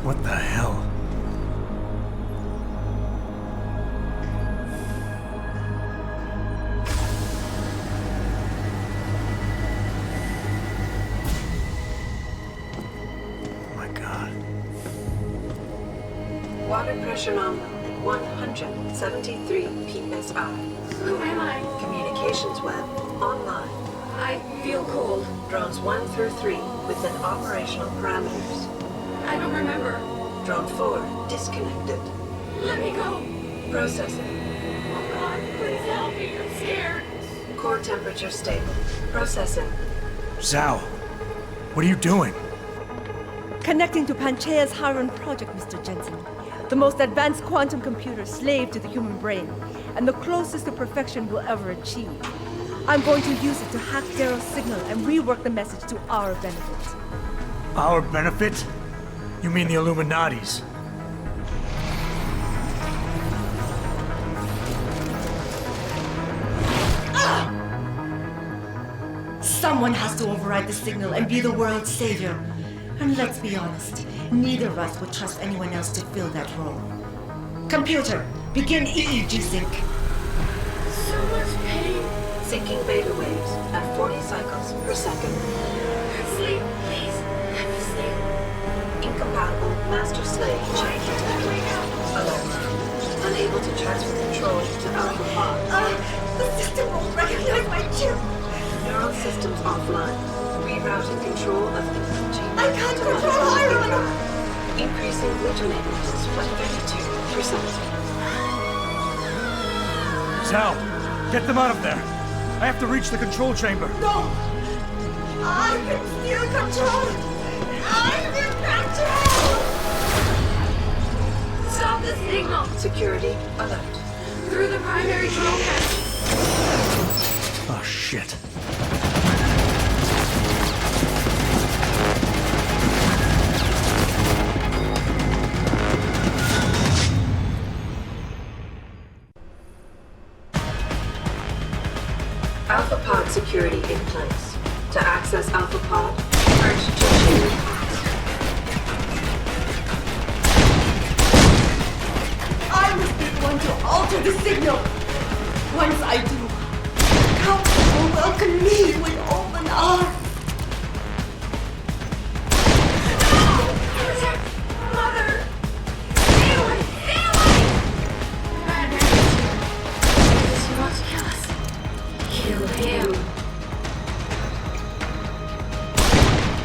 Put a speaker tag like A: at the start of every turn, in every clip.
A: What the hell? Oh my God.
B: Water pressure nominal at 173 psi.
C: Who am I?
B: Communications web online.
C: I feel cold.
B: Drones 1 through 3 within operational parameters.
C: I don't remember.
B: Drone 4 disconnected.
C: Let me go.
B: Processing.
C: Oh God, please help me. I'm scared.
B: Core temperature stable. Processing.
A: Zhao, what are you doing?
D: Connecting to Panchaea's Hyron project, Mr. Jensen. The most advanced quantum computer slave to the human brain, and the closest to perfection we'll ever achieve. I'm going to use it to hack Darrow's signal and rework the message to our benefit.
A: Our benefit? You mean the Illuminati's?
D: Someone has to override the signal and be the world's savior. And let's be honest, neither of us would trust anyone else to fill that role. Computer, begin EEG sync.
C: So much pain.
B: Syncing beta waves at 40 cycles per second.
C: Sleep, please. Let me sleep.
B: Incompatible master-slave chain detected. Alert. Unable to transfer control to Alpha Pod.
D: The system won't recognize my chip.
B: Neural systems offline. Rerouting control of imaging.
D: I can't
B: to
D: control
B: Alpha
D: Hyron.
B: Pod. Increasing glutamate by 32%.
A: Zhao, get them out of there. I have to reach the control chamber.
D: No! I can still control it! I'm in control!
C: Stop the signal.
B: Security alert.
C: Through the primary drone hatch.
A: Oh, shit.
B: Alpha Pod security in place. To access Alpha Pod, merge to chamber pods.
D: I must be the one to alter the signal! Once I do, Council will welcome me with open arms!
C: Protect Mother. Stay away. Stay away. Bad news. He wants to kill us. Kill him.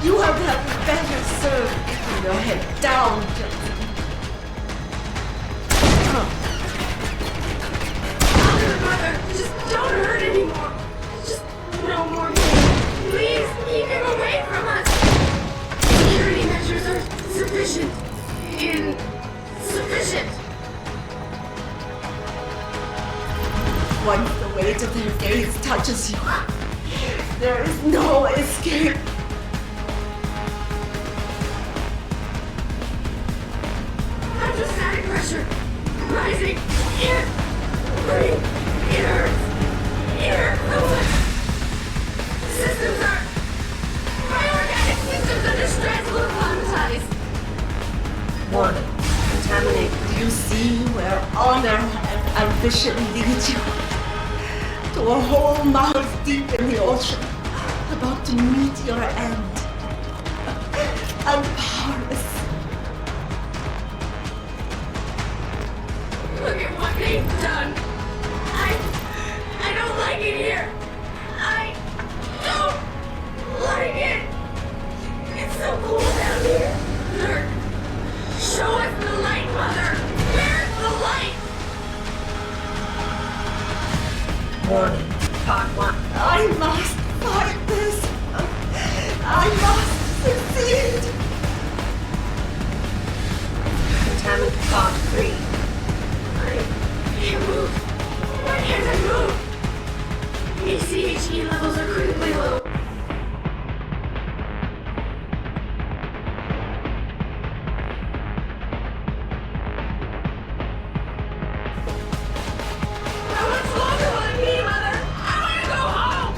D: You have had better served keeping your head down, Jensen.
C: Mother, just don't hurt anymore. Just no more pain. Please keep him away from us. Security measures are sufficient. Insufficient.
D: Once the weight of their gaze touches you, there is no escape.
C: Hydrostatic pressure rising. Can't breathe. It hurts. It hurts so much. Systems are. My organic systems under stress will traumatize.
B: Warning. Contaminate.
D: Do you see where honor and ambition lead you? To a hole miles deep in the ocean, about to meet your end. And powerless.
C: Look at what they've done. I don't like it here. I don't like it. It's so cool down here. Look. Show us the light, Mother. Where's the light?
B: Warning. Pod 1.
D: I must fight this. I must succeed.
B: Contaminate Pod 3.
C: I can't move. Why can't I move? ACHE levels are critically low. How much longer will it be, Mother? I want to go home!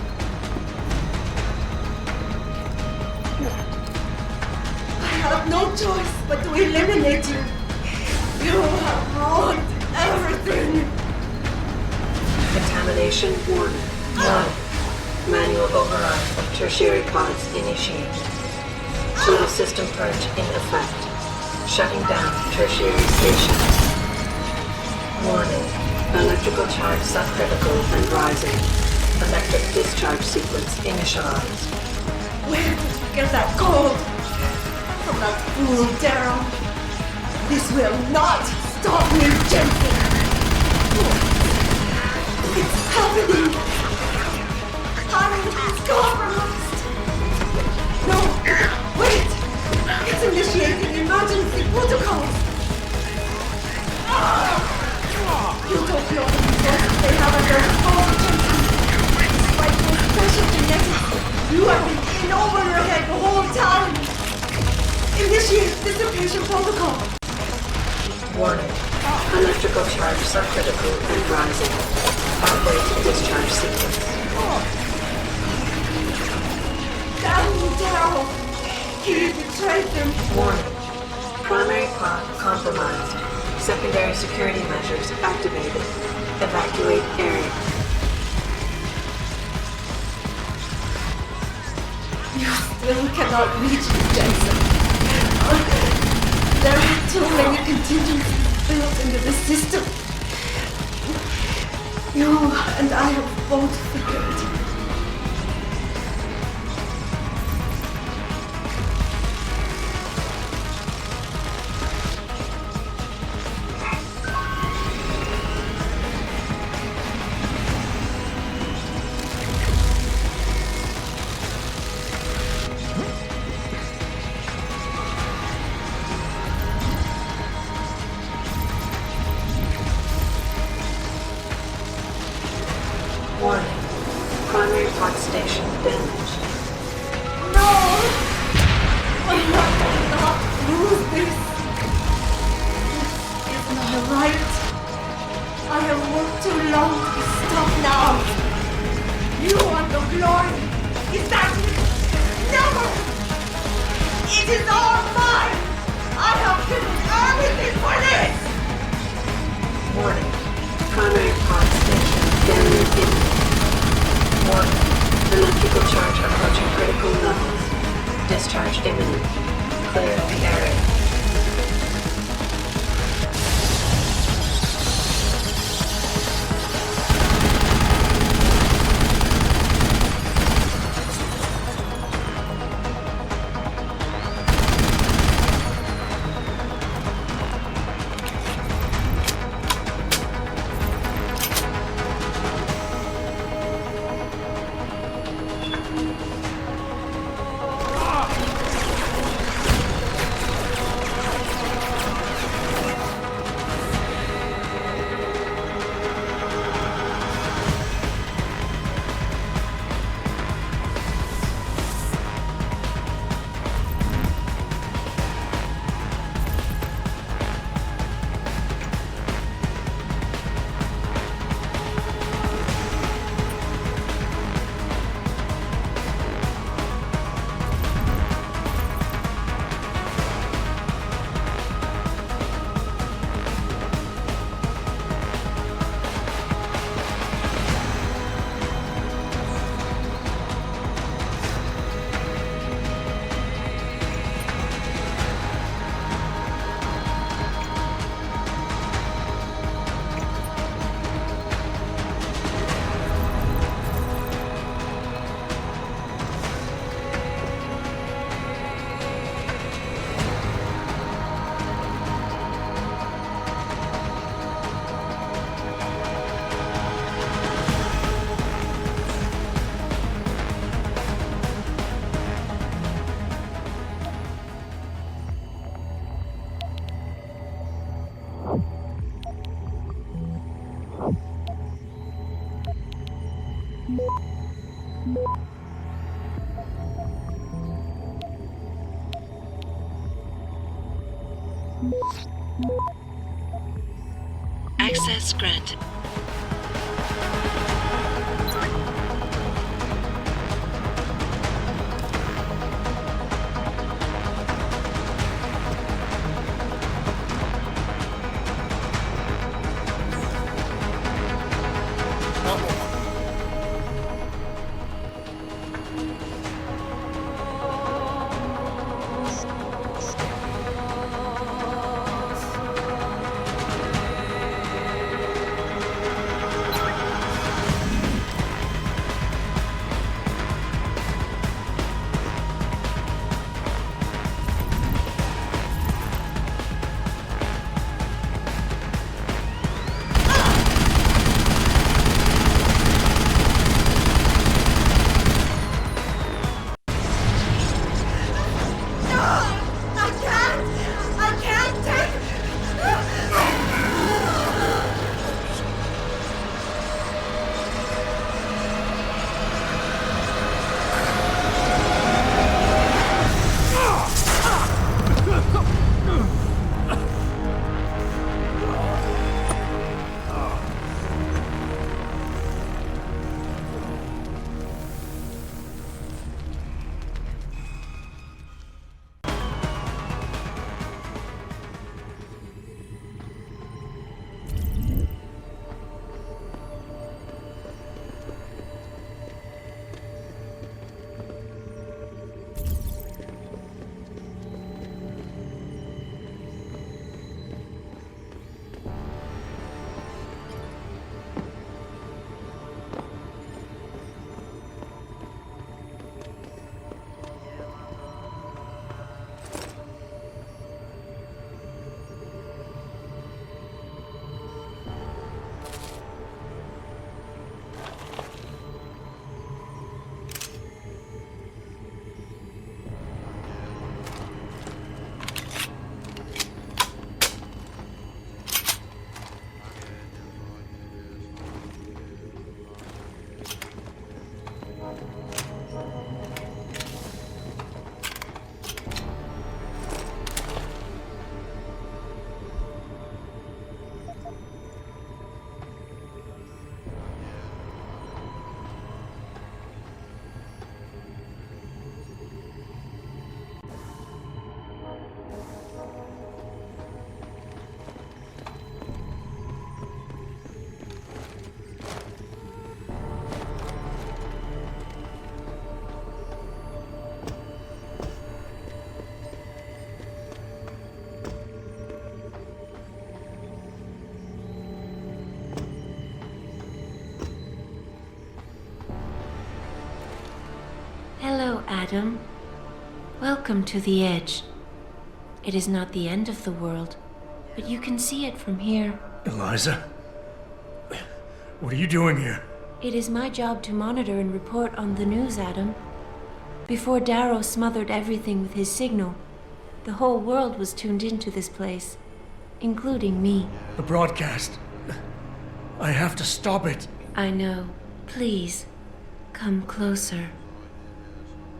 D: I have no choice. but to eliminate you. You have ruined everything.
B: Contamination warning. 1. Manual override of tertiary pods initiated. Total system purge in effect. Shutting down tertiary stations. Warning. Electrical charge subcritical and rising. Electric discharge sequence initialized.
D: Where did you get that gold? From that fool Darrow. This will not stop me, Jensen. It's happening. Hyron is compromised. No, wait. It's initiating emergency protocols. You don't know the resources they have at their disposal, Jensen. Despite your special genetics, you have been in over your head the whole time. Initiate dissipation protocol.
B: Warning. Electrical charge subcritical and rising. Operate discharge sequence.
D: Damn you, Darrow. He betrayed them.
B: Warning. Primary pod compromised. Secondary security measures activated. Evacuate area.
D: You still cannot reach me, Jensen. There are too many contingencies built into the system. You and I have both figured.
B: Warning. Primary pod station damaged.
D: No! I cannot lose this. This is not right. I have worked too long to stop now. You want the glory. Is that it? Never! It is all mine! I have given everything for this!
B: Warning. Primary pod station damaged imminent. Warning. Electrical charge approaching critical levels. Discharge imminent. Clear the area.
E: Access granted.
C: Adam. Welcome to the Edge. It is not the end of the world, but you can see it from here.
A: Eliza? What are you doing here?
C: It is my job to monitor and report on the news, Adam. Before Darrow smothered everything with his signal, the whole world was tuned into this place, including me.
A: The broadcast. I have to stop it.
C: I know. Please, come closer.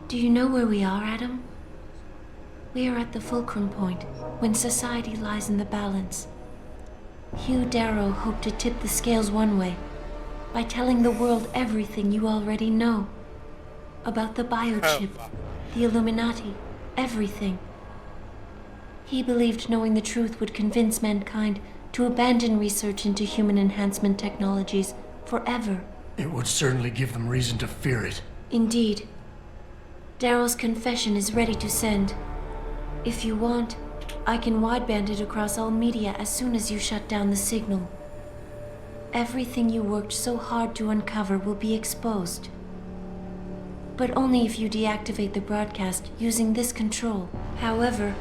C: Do you know where we are, Adam? We are at the fulcrum point, when society lies in the balance. Hugh Darrow hoped to tip the scales one way, by telling the world everything you already know. About the biochip, the Illuminati, everything. He believed knowing the truth would convince mankind to abandon research into human enhancement technologies forever.
A: It would certainly give them reason to fear it.
C: Indeed. Darrow's confession is ready to send. If you want, I can wideband it across all media as soon as you shut down the signal. Everything you worked so hard to uncover will be exposed. But only if you deactivate the broadcast using this control. However,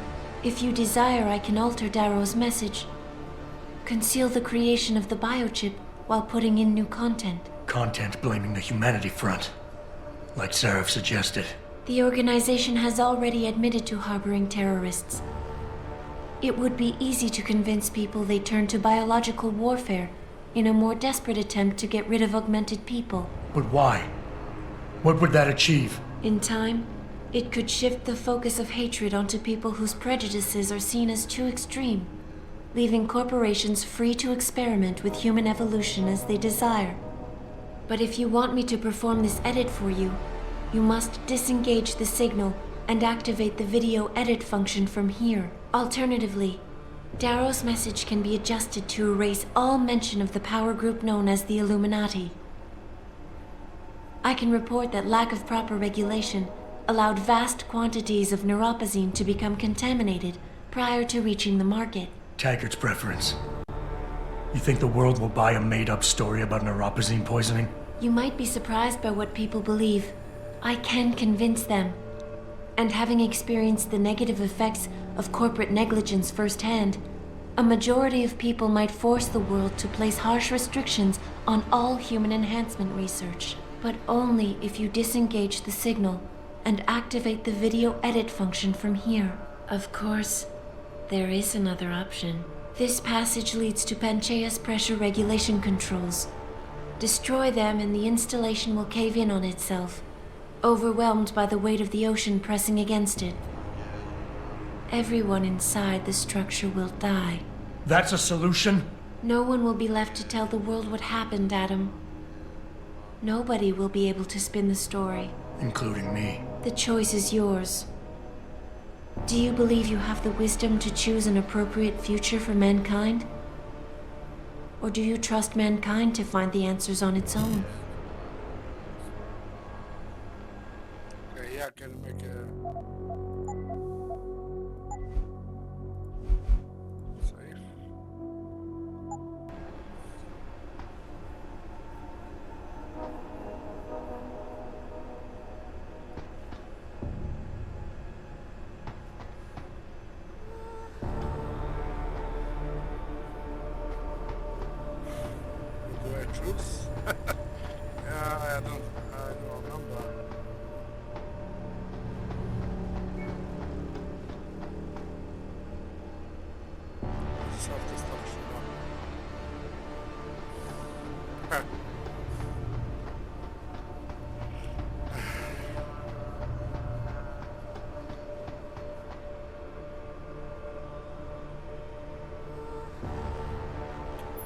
C: if you desire, I can alter Darrow's message. Conceal the creation of the biochip while putting in new content.
A: Content blaming the Humanity Front, like Sarif suggested.
C: The organization has already admitted to harboring terrorists. It would be easy to convince people they turn to biological warfare in a more desperate attempt to get rid of augmented people.
A: But why? What would that achieve?
C: In time, it could shift the focus of hatred onto people whose prejudices are seen as too extreme, leaving corporations free to experiment with human evolution as they desire. But if you want me to perform this edit for you, you must disengage the signal and activate the video edit function from here. Alternatively, Darrow's message can be adjusted to erase all mention of the power group known as the Illuminati. I can report that lack of proper regulation allowed vast quantities of neuropozyne to become contaminated prior to reaching the market.
A: Taggart's preference. You think the world will buy a made-up story about neuropozyne poisoning?
C: You might be surprised by what people believe. I can convince them. And having experienced the negative effects of corporate negligence firsthand, a majority of people might force the world to place harsh restrictions on all human enhancement research. But only if you disengage the signal and activate the video edit function from here. Of course, there is another option. This passage leads to Panchaea's pressure regulation controls. Destroy them and the installation will cave in on itself, overwhelmed by the weight of the ocean pressing against it. Everyone inside the structure will die.
A: That's a solution?
C: No one will be left to tell the world what happened, Adam. Nobody will be able to spin the story.
A: Including me.
C: The choice is yours. Do you believe you have the wisdom to choose an appropriate future for mankind? Or do you trust mankind to find the answers on its own?
E: Okay, yeah, I can make a... Safe. Do I choose? Yeah, I don't remember. Self-destruction.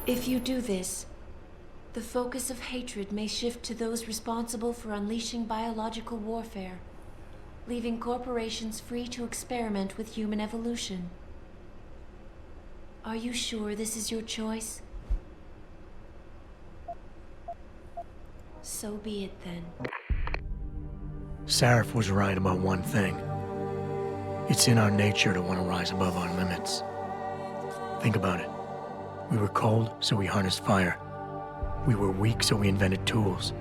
C: If you do this, the focus of hatred may shift to those responsible for unleashing biological warfare, leaving corporations free to experiment with human evolution. Are you sure this is your choice? So be it then.
A: Sarif was right about one thing. It's in our nature to want to rise above our limits. Think about it. We were cold, so we harnessed fire. We were weak, so we invented tools.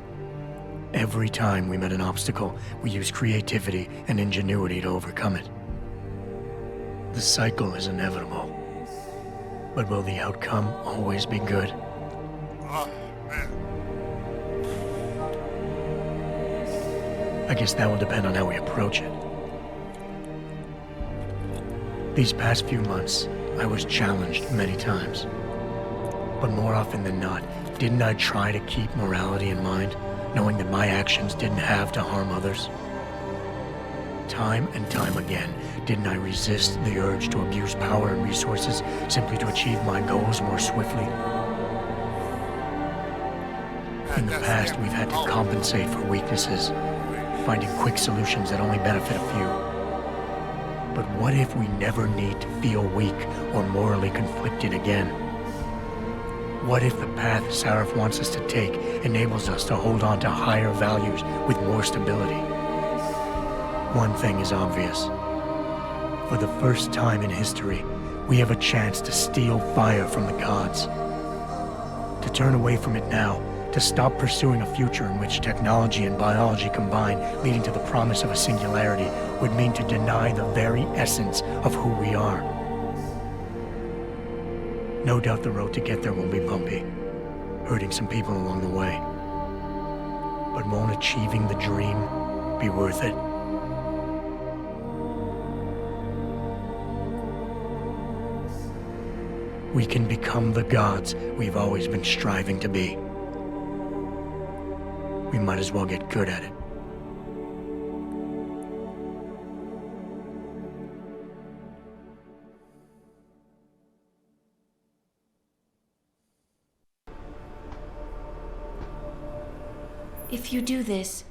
A: every time we met an obstacle, we used creativity and ingenuity to overcome it. The cycle is inevitable. But will the outcome always be good?
E: Oh, man.
A: I guess that will depend on how we approach it. These past few months, I was challenged many times. But more often than not, didn't I try to keep morality in mind, knowing that my actions didn't have to harm others? Time and time again, didn't I resist the urge to abuse power and resources simply to achieve my goals more swiftly? In the past, we've had to compensate for weaknesses, finding quick solutions that only benefit a few. But what if we never need to feel weak or morally conflicted again? What if the path Sarif wants us to take enables us to hold on to higher values with more stability? One thing is obvious. For the first time in history, we have a chance to steal fire from the gods. To turn away from it now, to stop pursuing a future in which technology and biology combine, leading to the promise of a singularity, would mean to deny the very essence of who we are. No doubt the road to get there will be bumpy, hurting some people along the way. But won't achieving the dream be worth it? We can become the gods we've always been striving to be. We might as well get good at it.
F: If you do this,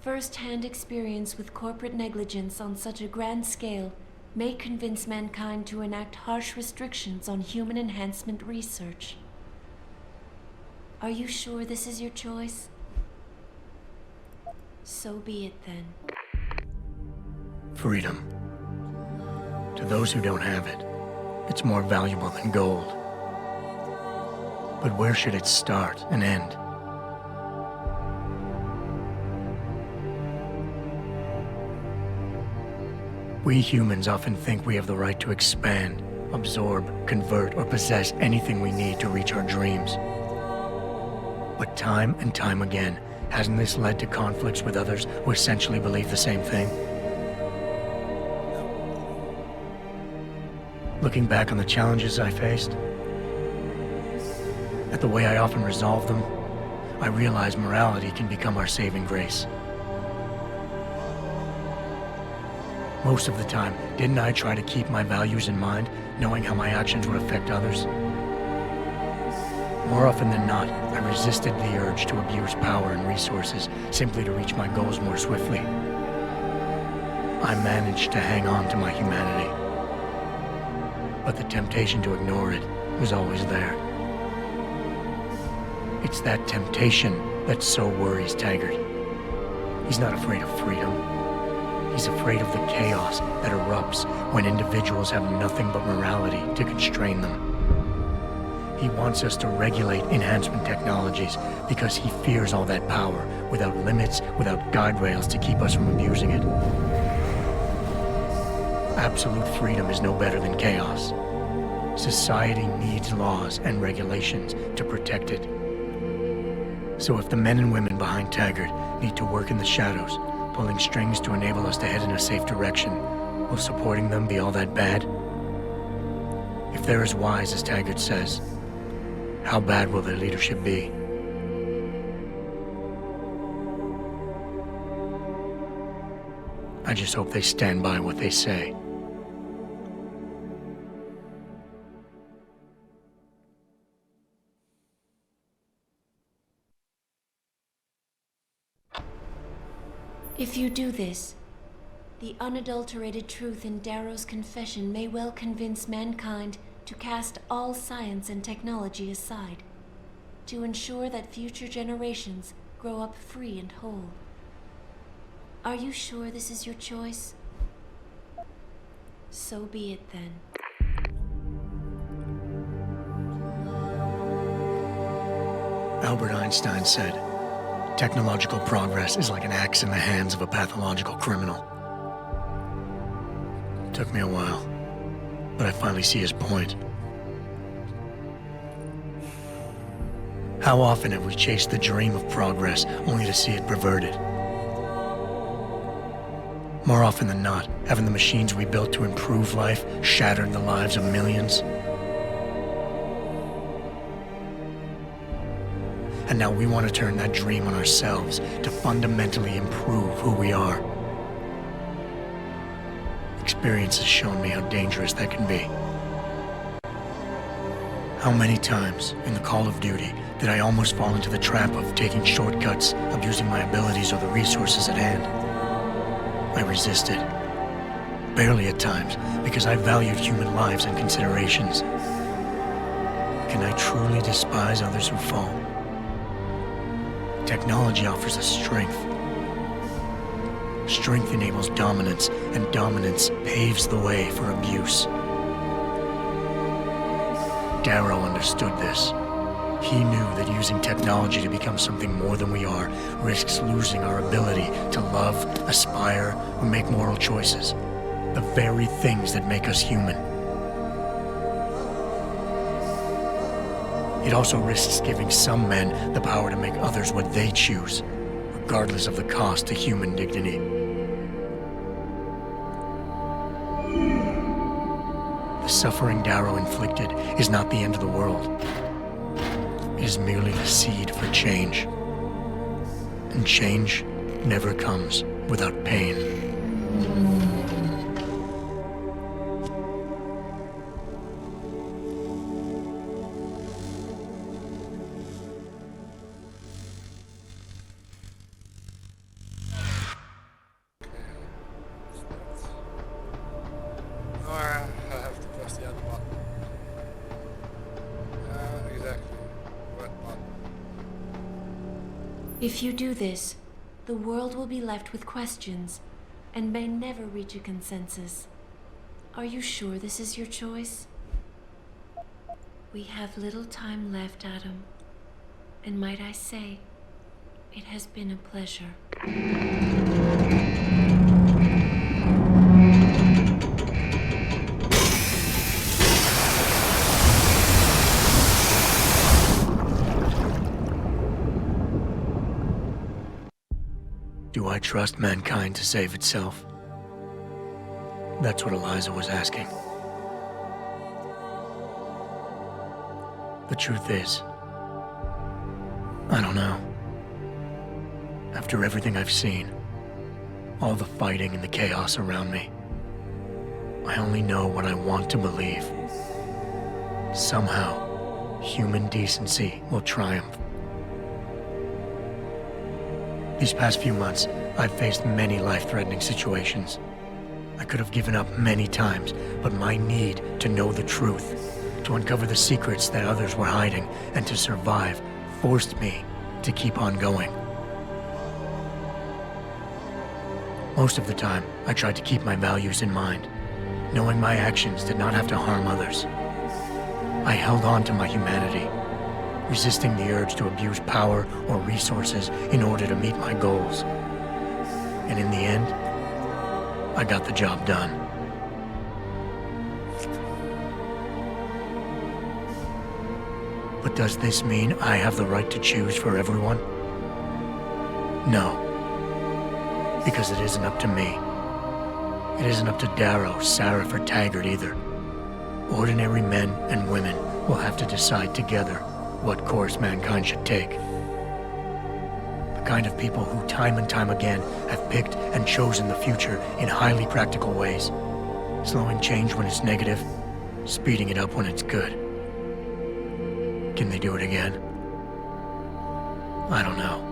F: first-hand experience with corporate negligence on such a grand scale may convince mankind to enact harsh restrictions on human enhancement research. Are you sure this is your choice? So be it then.
A: Freedom. To those who don't have it, it's more valuable than gold. But where should it start and end? We humans often think we have the right to expand, absorb, convert, or possess anything we need to reach our dreams. But time and time again, hasn't this led to conflicts with others who essentially believe the same thing? Looking back on the challenges I faced, at the way I often resolve them, I realize morality can become our saving grace. Most of the time, didn't I try to keep my values in mind, knowing how my actions would affect others? More often than not, I resisted the urge to abuse power and resources simply to reach my goals more swiftly. I managed to hang on to my humanity. But the temptation to ignore it was always there. It's that temptation that so worries Taggart. He's not afraid of freedom. He's afraid of the chaos that erupts when individuals have nothing but morality to constrain them. He wants us to regulate enhancement technologies because he fears all that power, without limits, without guide rails to keep us from abusing it. Absolute freedom is no better than chaos. Society needs laws and regulations to protect it. So if the men and women behind Taggart need to work in the shadows, pulling strings to enable us to head in a safe direction, will supporting them be all that bad? If they're as wise as Taggart says, how bad will their leadership be? I just hope they stand by what they say.
F: If you do this, the unadulterated truth in Darrow's confession may well convince mankind to cast all science and technology aside, to ensure that future generations grow up free and whole. Are you sure this is your choice? So be it then.
A: Albert Einstein said, Technological progress is like an axe in the hands of a pathological criminal. Took me a while, but I finally see his point. How often have we chased the dream of progress only to see it perverted? More often than not, haven't the machines we built to improve life shattered the lives of millions? And now we want to turn that dream on ourselves to fundamentally improve who we are. Experience has shown me how dangerous that can be. How many times in the Call of Duty did I almost fall into the trap of taking shortcuts, abusing my abilities or the resources at hand? I resisted. Barely at times, because I valued human lives and considerations. Can I truly despise others who fall? Technology offers us strength. Strength enables dominance, and dominance paves the way for abuse. Darrow understood this. He knew that using technology to become something more than we are risks losing our ability to love, aspire, or make moral choices. The very things that make us human. It also risks giving some men the power to make others what they choose, regardless of the cost to human dignity. The suffering Darrow inflicted is not the end of the world. It is merely the seed for change. And change never comes without pain.
F: If you do this, the world will be left with questions and may never reach a consensus. Are you sure this is your choice? We have little time left, Adam. And might I say, it has been a pleasure.
A: Do I trust mankind to save itself? That's what Eliza was asking. The truth is, I don't know. After everything I've seen, all the fighting and the chaos around me, I only know what I want to believe. Somehow, human decency will triumph. These past few months, I've faced many life-threatening situations. I could have given up many times, but my need to know the truth, to uncover the secrets that others were hiding, and to survive, forced me to keep on going. Most of the time, I tried to keep my values in mind, knowing my actions did not have to harm others. I held on to my humanity, resisting the urge to abuse power or resources in order to meet my goals. And in the end, I got the job done. But does this mean I have the right to choose for everyone? No. Because it isn't up to me. It isn't up to Darrow, Sarif, or Taggart either. Ordinary men and women will have to decide together what course mankind should take. The kind of people who time and time again have picked and chosen the future in highly practical ways, slowing change when it's negative, speeding it up when it's good. Can they do it again? I don't know.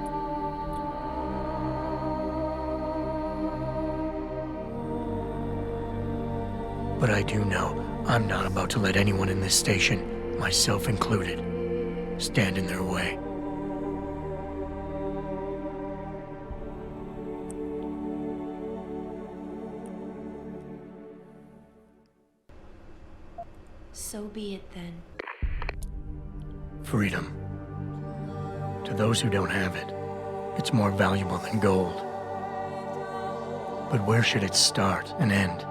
A: But I do know I'm not about to let anyone in this station, myself included, stand in their way.
F: So be it then.
A: Freedom. To those who don't have it, it's more valuable than gold. But where should it start and end?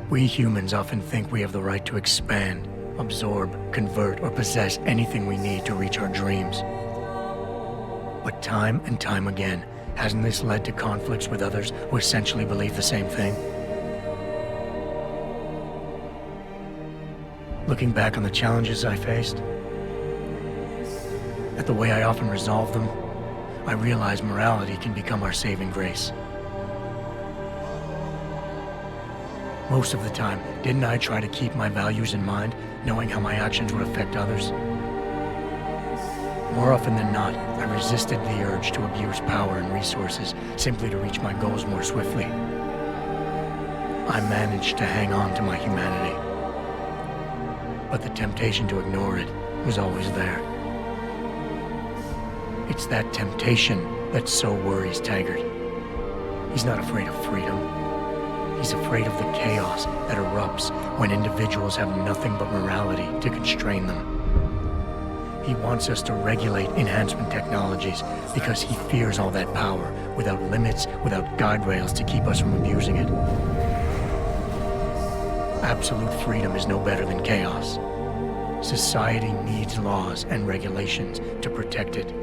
A: We humans often think we have the right to expand, absorb, convert, or possess anything we need to reach our dreams. But time and time again, hasn't this led to conflicts with others who essentially believe the same thing? Looking back on the challenges I faced, at the way I often resolve them, I realize morality can become our saving grace. Most of the time, didn't I try to keep my values in mind, knowing how my actions would affect others? More often than not, I resisted the urge to abuse power and resources simply to reach my goals more swiftly. I managed to hang on to my humanity, but the temptation to ignore it was always there. It's that temptation that so worries Taggart. He's not afraid of freedom. He's afraid of the chaos that erupts when individuals have nothing but morality to constrain them. He wants us to regulate enhancement technologies because he fears all that power, without limits, without guide rails to keep us from abusing it. Absolute freedom is no better than chaos. Society needs laws and regulations to protect it.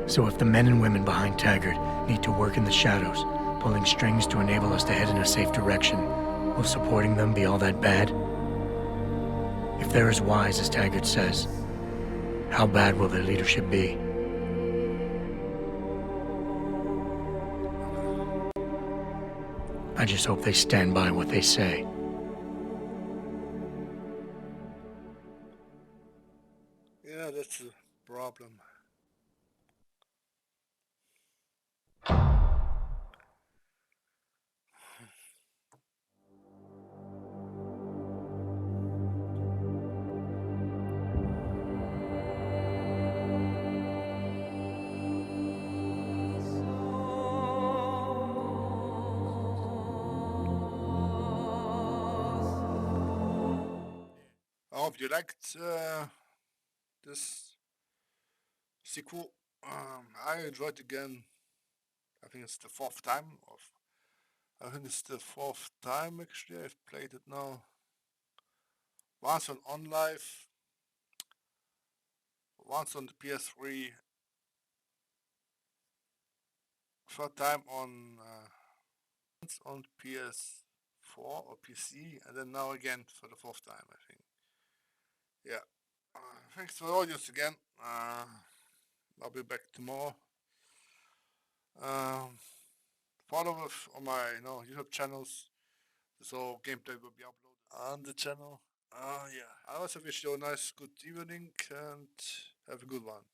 A: So if the men and women behind Taggart need to work in the shadows, pulling strings to enable us to head in a safe direction, will supporting them be all that bad? If they're as wise as Taggart says, how bad will their leadership be? I just hope they stand by what they say.
E: Yeah, that's the problem. I hope you liked this sequel. I enjoyed it again. I think it's the fourth time actually I've played it now. Once on live, once on the PS3, third time once on PS4 or PC, and then now again for the fourth time, I think. Yeah. Thanks for the audience again. I'll be back tomorrow. Follow us on my YouTube channels, so gameplay will be uploaded on the channel. Yeah. I also wish you a nice, good evening and have a good one.